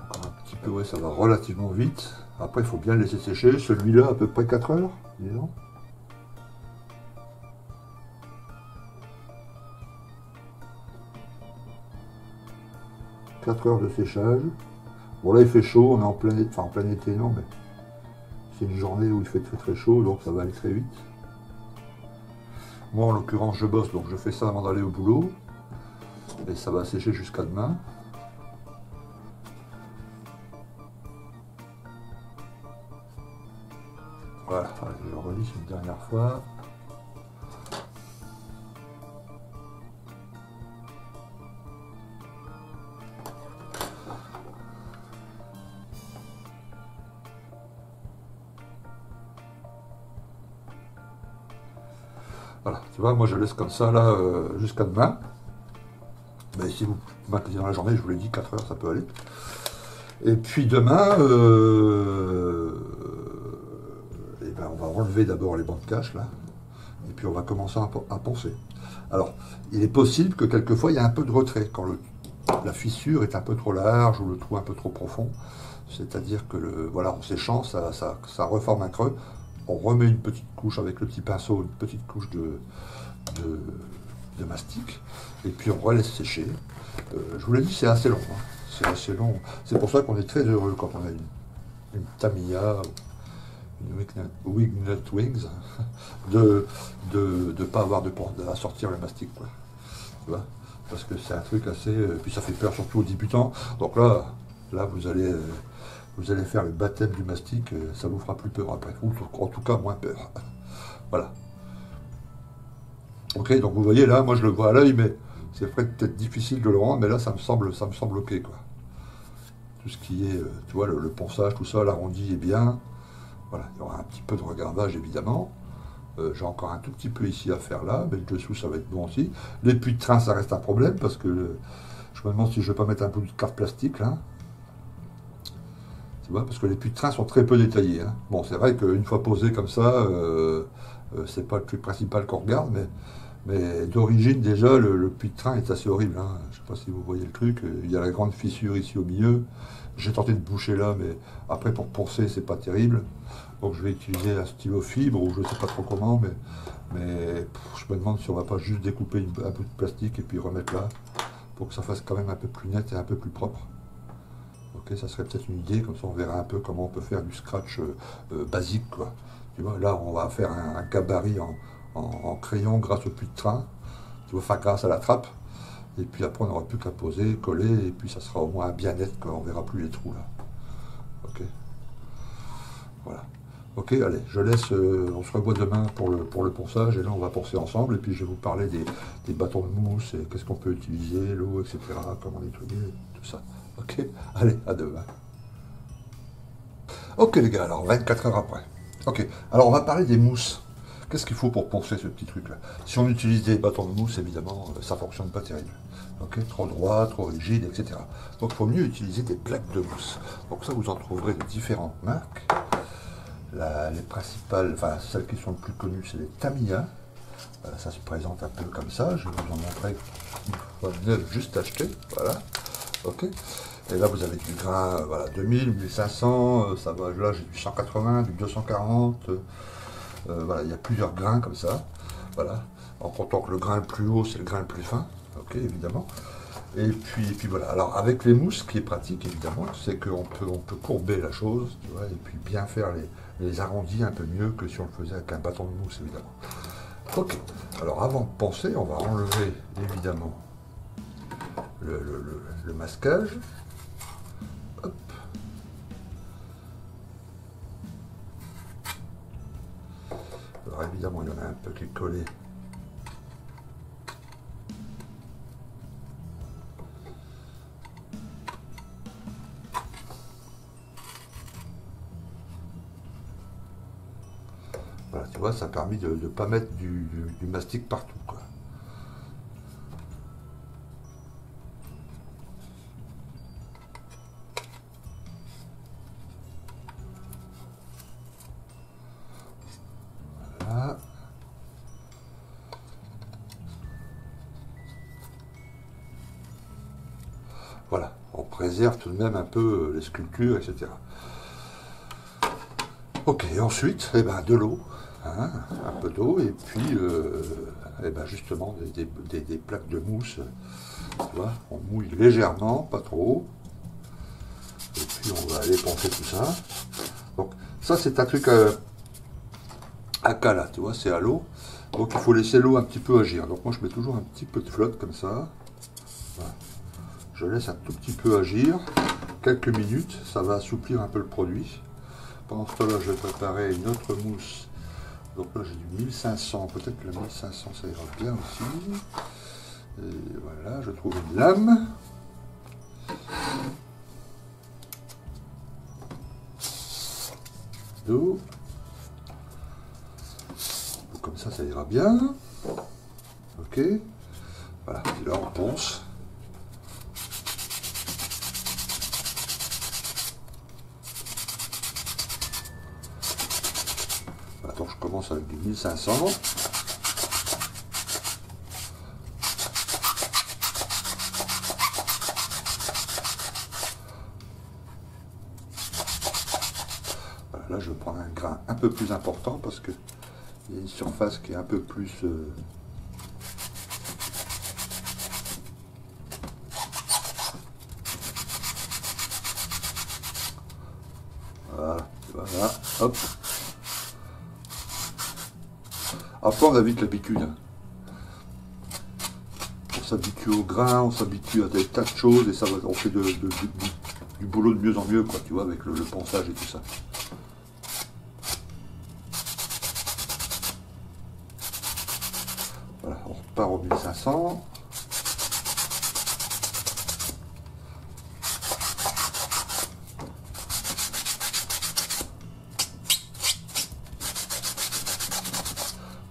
Speaker 1: Encore un petit peu, ouais, ça va relativement vite. Après, il faut bien le laisser sécher. Celui-là, à peu près 4 heures, disons. « 4 heures de séchage. Bon, là, il fait chaud, on est en plein été, enfin en plein été, non, mais c'est une journée où il fait très très chaud, donc ça va aller très vite. Moi, en l'occurrence, je bosse, donc je fais ça avant d'aller au boulot. Et ça va sécher jusqu'à demain. Voilà, je le relisse une dernière fois. Voilà, tu vois, moi je laisse comme ça là jusqu'à demain. Mais si vous maintenez dans la journée, je vous l'ai dit, 4 heures ça peut aller. Et puis demain, eh ben, on va enlever d'abord les bandes cache là. Et puis on va commencer à poncer. Alors, il est possible que quelquefois il y a un peu de retrait quand la fissure est un peu trop large ou le trou un peu trop profond. C'est-à-dire que voilà, en séchant, ça reforme un creux. On remet une petite couche avec le petit pinceau, une petite couche de mastic, et puis on relaisse sécher. Je vous l'ai dit, c'est assez long. Hein. C'est assez long. C'est pour ça qu'on est très heureux quand on a une Tamiya, une Wingnut Wings, de ne pas avoir à sortir le mastic. Quoi. Tu vois, parce que c'est un truc assez... puis ça fait peur surtout aux débutants. Donc là vous allez faire le baptême du mastic, ça vous fera plus peur après, ou en tout cas moins peur. Voilà. Ok, donc vous voyez là, moi je le vois à l'œil, mais c'est peut-être difficile de le rendre, mais là ça me semble ok, quoi. Tout ce qui est, tu vois, le ponçage, tout ça, l'arrondi est bien. Voilà, il y aura un petit peu de regardage évidemment. J'ai encore un tout petit peu ici à faire là, mais le dessous ça va être bon aussi. Les puits de train ça reste un problème, parce que je me demande si je vais pas mettre un peu de carte plastique là. Tu vois, parce que les puits de train sont très peu détaillés. Hein. Bon, c'est vrai qu'une fois posé comme ça, c'est pas le truc principal qu'on regarde, mais d'origine déjà, le puits de train est assez horrible. Hein. Je sais pas si vous voyez le truc. Il y a la grande fissure ici au milieu. J'ai tenté de boucher là, mais après pour poncer, c'est pas terrible. Donc je vais utiliser un stylo fibre ou je sais pas trop comment, mais je me demande si on va pas juste découper un bout de plastique et puis remettre là pour que ça fasse quand même un peu plus net et un peu plus propre. Ok, ça serait peut-être une idée, comme ça on verra un peu comment on peut faire du scratch basique, quoi. Tu vois, là on va faire un gabarit en crayon grâce au puits de train, tu vois, enfin grâce à la trappe, et puis après on n'aura plus qu'à poser, coller, et puis ça sera au moins bien net, quoi. On verra plus les trous là. Ok. Voilà. Ok, allez, je laisse, on se revoit demain pour le ponçage, et là on va poncer ensemble, et puis je vais vous parler des bâtons de mousse, et qu'est-ce qu'on peut utiliser, l'eau, etc., comment nettoyer, tout ça. Ok, allez, à demain. Ok les gars, alors 24 heures après. Ok, alors on va parler des mousses. Qu'est-ce qu'il faut pour poncer ce petit truc là? Si on utilise des bâtons de mousse, évidemment, ça fonctionne pas terrible. Ok, trop droit, trop rigide, etc. Donc il faut mieux utiliser des plaques de mousse. Donc ça, vous en trouverez de différentes marques. Les principales, enfin celles qui sont les plus connues, c'est les Tamiya. Voilà, ça se présente un peu comme ça. Je vais vous en montrer une fois neuf juste acheté. Voilà. Ok. Et là, vous avez du grain, voilà, 2000, 1500, ça va, là, j'ai du 180, du 240, voilà, il y a plusieurs grains comme ça, voilà, en comptant que le grain le plus haut, c'est le grain le plus fin, ok, évidemment. Et puis voilà, alors avec les mousses, ce qui est pratique, évidemment, c'est qu'on peut courber la chose, tu vois, et puis bien faire les arrondis un peu mieux que si on le faisait avec un bâton de mousse, évidemment. Ok, alors avant de poncer, on va enlever, évidemment, le masquage. Alors évidemment, il y en a un peu qui est collé. Voilà, tu vois, ça a permis de ne pas mettre du mastic partout, quoi. Voilà. Voilà, on préserve tout de même un peu les sculptures, etc. Ok, ensuite, eh ben, de l'eau, hein, un peu d'eau, et puis eh ben, justement des plaques de mousse, tu vois, on mouille légèrement, pas trop, et puis on va aller poncer tout ça. Donc ça c'est un truc à cas là, tu vois, c'est à l'eau, donc il faut laisser l'eau un petit peu agir. Donc moi je mets toujours un petit peu de flotte comme ça, voilà. Je laisse un tout petit peu agir, quelques minutes, ça va assouplir un peu le produit. Pendant ce temps-là, je vais préparer une autre mousse. Donc là, j'ai du 1500. Peut-être que le 1500, ça ira bien aussi. Et voilà, je trouve une lame. D'eau. Comme ça ira bien. Ok. Voilà, et là, on ponce. Donc je commence avec du 1500. Voilà, là je vais prendre un grain un peu plus important parce que il y a une surface qui est un peu plus voilà, hop. Après, on a vite l'habitude. On s'habitue au grain, on s'habitue à des tas de choses et ça va, on fait du boulot de mieux en mieux, quoi, tu vois, avec le ponçage et tout ça. Voilà, on repart au 1500.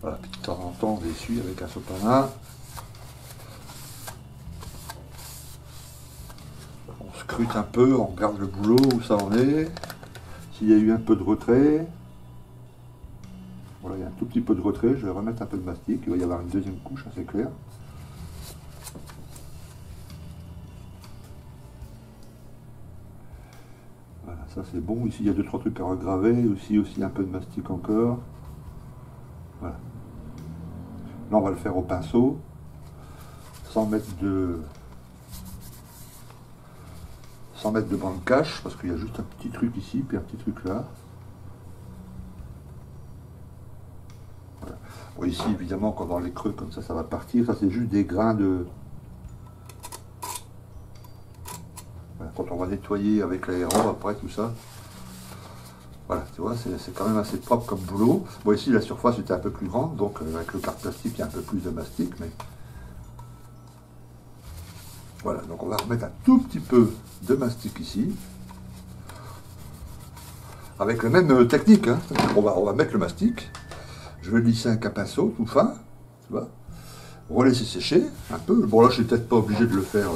Speaker 1: Voilà, puis de temps en temps, on essuie avec un sopalin. On scrute un peu, on regarde le boulot, où ça en est. S'il y a eu un peu de retrait. Voilà, il y a un tout petit peu de retrait. Je vais remettre un peu de mastic. Il va y avoir une deuxième couche, assez clair. Voilà, ça c'est bon. Ici, il y a 2-3 trucs à regraver. Aussi un peu de mastic encore. Voilà. Là, on va le faire au pinceau, sans mettre de bande cache, parce qu'il y a juste un petit truc ici, puis un petit truc là. Voilà. Bon, ici, évidemment, quand dans les creux comme ça va partir. Ça, c'est juste des grains de... Voilà, quand on va nettoyer avec l'aéro, après tout ça. Voilà, tu vois, c'est quand même assez propre comme boulot. Bon, ici, la surface était un peu plus grande, donc avec le carte plastique, il y a un peu plus de mastic, mais... Voilà, donc on va remettre un tout petit peu de mastic ici. Avec la même technique, hein. On va mettre le mastic. Je vais le lisser avec un pinceau tout fin, tu vois. Relaisser sécher un peu. Bon, là, je suis peut-être pas obligé de le faire,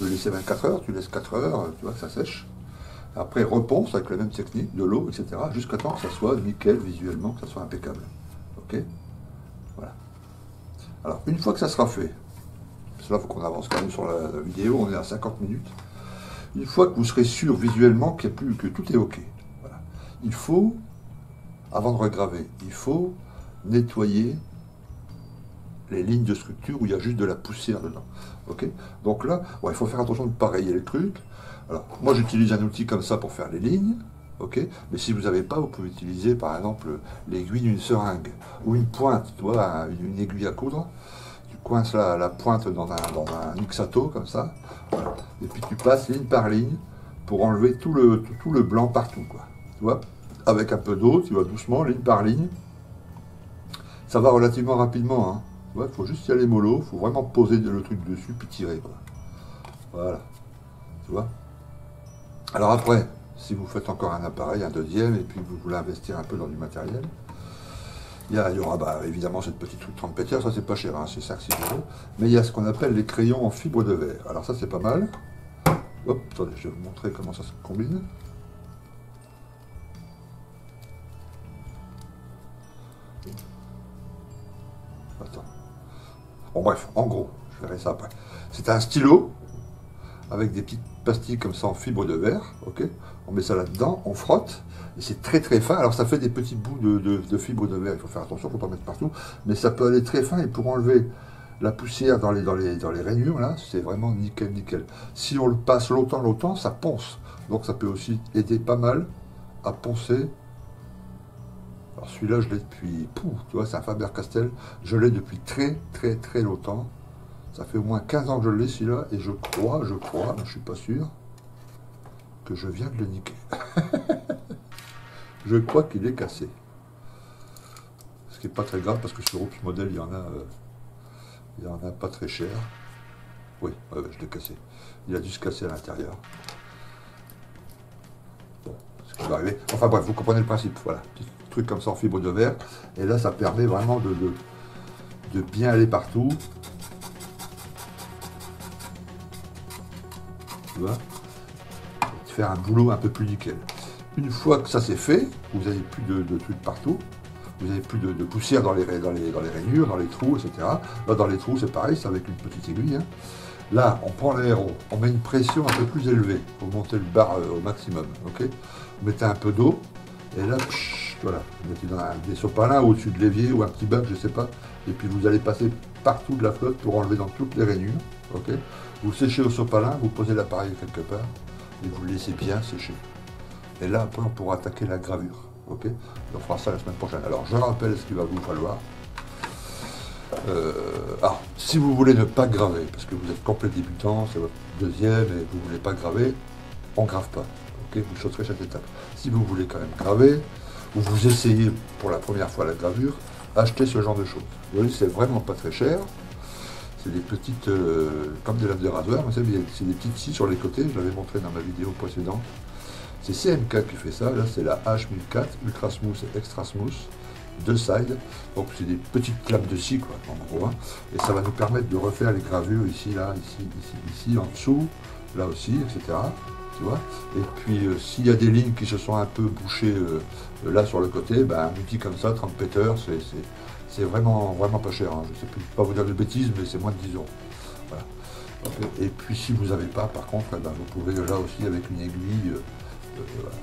Speaker 1: de laisser 24 heures. Tu laisses 4 heures, tu vois, que ça sèche. Après, reponce avec la même technique, de l'eau, etc. Jusqu'à temps que ça soit nickel visuellement, que ça soit impeccable. Ok? Voilà. Alors, une fois que ça sera fait, là, il faut qu'on avance quand même sur la vidéo, on est à 50 minutes. Une fois que vous serez sûr visuellement que tout est ok, voilà. Il faut, avant de regraver, il faut nettoyer les lignes de structure où il y a juste de la poussière dedans. Ok. Donc là, bon, il faut faire attention de ne pas rayer les trucs. Alors, moi j'utilise un outil comme ça pour faire les lignes. Ok. Mais si vous n'avez pas, vous pouvez utiliser par exemple l'aiguille d'une seringue ou une pointe, tu vois, une aiguille à coudre. Tu coinces la pointe dans un Luxato comme ça. Voilà. Et puis tu passes ligne par ligne pour enlever tout le blanc partout, quoi. Tu vois, avec un peu d'eau, tu vas doucement, ligne par ligne. Ça va relativement rapidement, hein. Ouais, faut juste y aller mollo, faut vraiment poser le truc dessus, puis tirer, quoi. Voilà, tu vois. Alors après, si vous faites encore un appareil, un deuxième, et puis vous voulez investir un peu dans du matériel, il y aura évidemment cette petite truc trempetteur, ça c'est pas cher, hein, c'est 5-6 euros. Mais il y a ce qu'on appelle les crayons en fibre de verre. Alors ça c'est pas mal. Hop, attendez, je vais vous montrer comment ça se combine. Attends. Bon bref, en gros, je verrai ça après. C'est un stylo avec des petites pastilles comme ça en fibre de verre, ok. On met ça là-dedans, on frotte, et c'est très très fin. Alors ça fait des petits bouts de fibre de verre, il faut faire attention, il ne faut pas mettre partout, mais ça peut aller très fin, et pour enlever la poussière dans les rainures, là, c'est vraiment nickel, nickel. Si on le passe longtemps, ça ponce. Donc ça peut aussi aider pas mal à poncer. Alors celui-là, je l'ai depuis, tu vois, c'est un Faber-Castell, je l'ai depuis très très très longtemps. Ça fait au moins 15 ans que je l'ai celui-là, et je crois, je suis pas sûr, que je viens de le niquer. Je crois qu'il est cassé. Ce qui n'est pas très grave, parce que sur Oops Model, il y en a pas très cher. Oui, ouais, je l'ai cassé. Il a dû se casser à l'intérieur. Bon, ce qui va arriver. Enfin bref, vous comprenez le principe, voilà. Petit truc comme ça en fibre de verre, et là, ça permet vraiment de bien aller partout. Tu vois, de faire un boulot un peu plus nickel. Une fois que ça c'est fait, vous n'avez plus de trucs partout, vous n'avez plus de poussière dans les rainures, dans les trous, etc. Là, dans les trous, c'est pareil, c'est avec une petite aiguille. Hein. Là, on prend l'aéro, on met une pression un peu plus élevée pour monter le bar au maximum. Okay, vous mettez un peu d'eau, et là, voilà, vous mettez dans des sopalins au-dessus de l'évier ou un petit bac, je ne sais pas, et puis vous allez passer partout de la flotte pour enlever dans toutes les rainures. Okay, vous séchez au sopalin, vous posez l'appareil quelque part, et vous le laissez bien sécher. Et là, après, on pourra attaquer la gravure. Ok, on fera ça la semaine prochaine. Alors, je rappelle ce qu'il va vous falloir. Si vous voulez ne pas graver, parce que vous êtes complet débutant, c'est votre deuxième, et vous ne voulez pas graver, on ne grave pas. Ok, vous sauterez chaque étape. Si vous voulez quand même graver, ou vous essayez pour la première fois la gravure, achetez ce genre de choses. Vous voyez, c'est vraiment pas très cher. C'est des petites, comme des lames de rasoir, c'est des petites scies sur les côtés, je l'avais montré dans ma vidéo précédente. C'est CMK qui fait ça, là c'est la H1004, Ultra Smooth et Extra Smooth, 2 sides, donc c'est des petites lames de scie, quoi, en gros, hein. Et ça va nous permettre de refaire les gravures ici, là, ici, en dessous, là aussi, etc. Tu vois. Et puis s'il y a des lignes qui se sont un peu bouchées là sur le côté, ben, un outil comme ça, trempetteur, c'est vraiment pas cher, hein. Je ne sais plus, pas vous dire de bêtises, mais c'est moins de 10 euros. Voilà. Okay. Et puis si vous n'avez pas, par contre, ben, vous pouvez là aussi avec une aiguille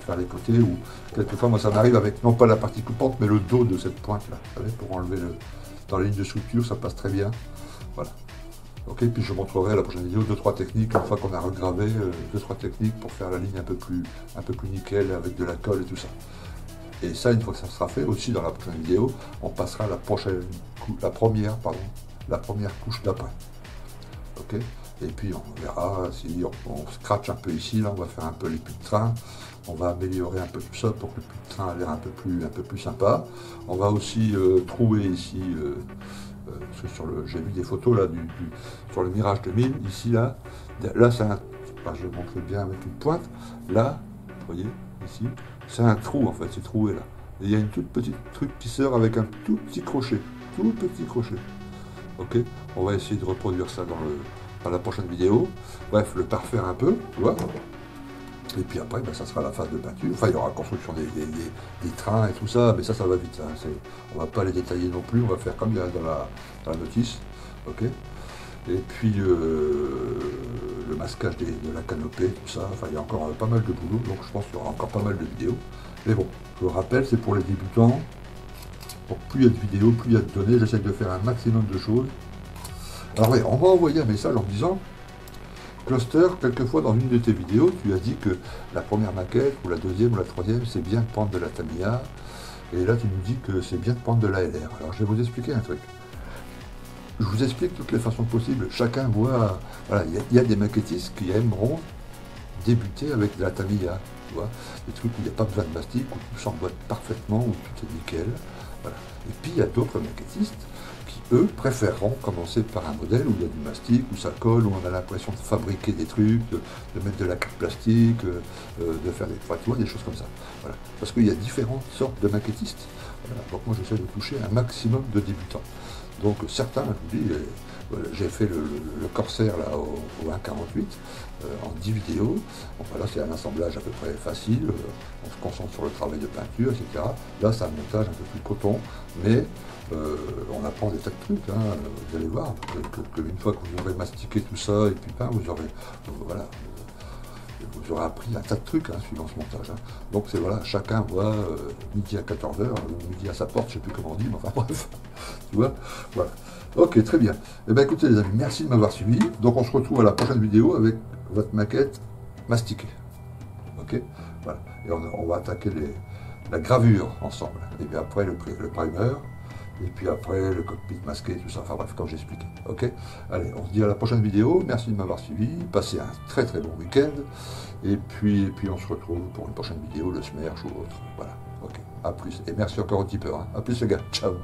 Speaker 1: faire les côtés, ou quelquefois moi ça m'arrive avec non pas la partie coupante mais le dos de cette pointe là, vous savez, pour enlever dans la ligne de suture, ça passe très bien. Voilà. Ok, puis je montrerai à la prochaine vidéo 2-3 techniques, une fois qu'on a regravé, 2-3 techniques pour faire la ligne un peu plus nickel avec de la colle et tout ça. Et ça, une fois que ça sera fait, aussi dans la prochaine vidéo, on passera à la première couche d'après. Ok. Et puis on verra si on scratch un peu ici, là on va faire un peu les puits de train, on va améliorer un peu tout ça pour que le puits de train ait l'air un peu plus sympa. On va aussi trouer ici, parce que j'ai vu des photos là sur le Mirage 2000, ici là c'est un, je vais montrer bien avec une pointe, là, vous voyez, ici, c'est un trou en fait, c'est troué là. Et il y a une toute petite truc qui sort avec un tout petit crochet, ok, on va essayer de reproduire ça dans la prochaine vidéo. Bref, le parfaire un peu, tu vois. Et puis après, ben, ça sera la phase de peinture. Enfin, il y aura la construction des trains et tout ça, mais ça va vite. Hein. On va pas les détailler non plus, on va faire comme il y a dans la notice. Ok. Et puis le masquage de la canopée, tout ça. Enfin, il y a encore pas mal de boulot, donc je pense qu'il y aura encore pas mal de vidéos. Mais bon, je vous rappelle, c'est pour les débutants. Donc plus il y a de vidéos, plus il y a de données. J'essaie de faire un maximum de choses. Alors oui, on va envoyer un message en disant Cluster, quelquefois dans une de tes vidéos, tu as dit que la première maquette, ou la deuxième, ou la troisième, c'est bien de prendre de la Tamiya, et là tu nous dis que c'est bien de prendre de la LR. Alors je vais vous expliquer un truc. Je vous explique toutes les façons possibles. Chacun voit, voilà, il y a des maquettistes qui aimeront débuter avec de la Tamiya, tu vois, des trucs où il n'y a pas besoin de mastic, où tout s'emboîte parfaitement, où tout est nickel, Voilà. Et puis il y a d'autres maquettistes qui, eux, préféreront commencer par un modèle où il y a du mastic, où ça colle, où on a l'impression de fabriquer des trucs, de mettre de la carte plastique, de faire des toits, des choses comme ça. Voilà. Parce qu'il y a différentes sortes de maquettistes. Voilà. Donc moi j'essaie de toucher un maximum de débutants. Donc certains, je vous dis, j'ai fait le Corsair là, au 1.48 en 10 vidéos. Donc voilà, c'est un assemblage à peu près facile, on se concentre sur le travail de peinture, etc. Là, c'est un montage un peu plus coton, mais on apprend des tas de trucs, hein, vous allez voir, qu'une fois que vous aurez mastiqué tout ça, et puis vous aurez, voilà, vous aurez appris un tas de trucs, hein, suivant ce montage. Hein. Donc c'est voilà, chacun voit midi à 14h, ou midi à sa porte, je ne sais plus comment on dit, mais enfin bref, tu vois, voilà. Ok, très bien. Eh bien écoutez les amis, merci de m'avoir suivi. Donc on se retrouve à la prochaine vidéo avec votre maquette mastiquée. Ok, voilà. Et on va attaquer la gravure ensemble. Et puis après le primer. Et puis après le cockpit masqué, tout ça. Enfin bref, comme j'ai expliqué. Ok. Allez, on se dit à la prochaine vidéo. Merci de m'avoir suivi. Passez un très très bon week-end. Et puis on se retrouve pour une prochaine vidéo, le SMERSH ou autre. Voilà. Ok. À plus. Et merci encore au tipeur. Hein. À plus les gars. Ciao.